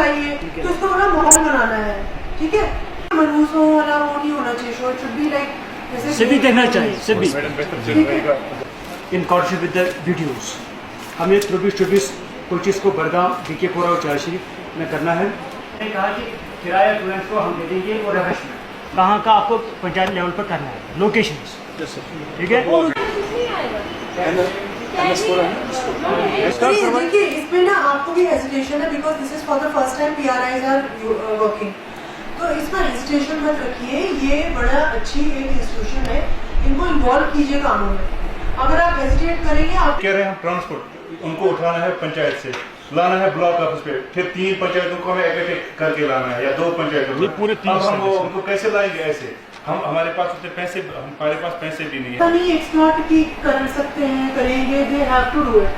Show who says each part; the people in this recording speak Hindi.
Speaker 1: लाइए, तो इसको थोड़ा माहौल बनाना है, ठीक है। मनूसों वाला वो नहीं होना चाहिए, शो शुड बी लाइक
Speaker 2: सभी देखना चाहिए, सभी इन कॉर्डशिप विद द वीडियोस। हमें 24 कोई चीज़ को बड़गाम बीके कोरा और चारशी में करना है। मैंने कहा कि किराया टूरेंट्स को हम दे देंगे और रिफ्रेशमेंट कहाँ का आपको पंचायत लेवल पर करना है, लोकेशन, ठीक है।
Speaker 1: देखिए इसमें ना आपको भी हेजिटेशन है, because this is for the first time PRIs are working, तो इसमें हेजिटेशन मत रखिए। ये बड़ा अच्छी एक इंस्टीट्यूशन है, इनको इन्वॉल्व कीजिए कामों में। अगर आप हेजिटेट करेंगे, आप
Speaker 3: कह रहे हैं हम ट्रांसपोर्ट उनको उठाना है पंचायत से, लाना है ब्लॉक ऑफिस पे, फिर 3 पंचायतों को हमें इकट्ठे करके लाना है या 2 पंचायतों को, पूरे 3 हम उनको कैसे लाएंगे ऐसे? हमारे पास उतने पैसे भी नहीं है।
Speaker 1: नहीं, इट्स नॉट कि कर सकते हैं, करेंगे, they have to do it.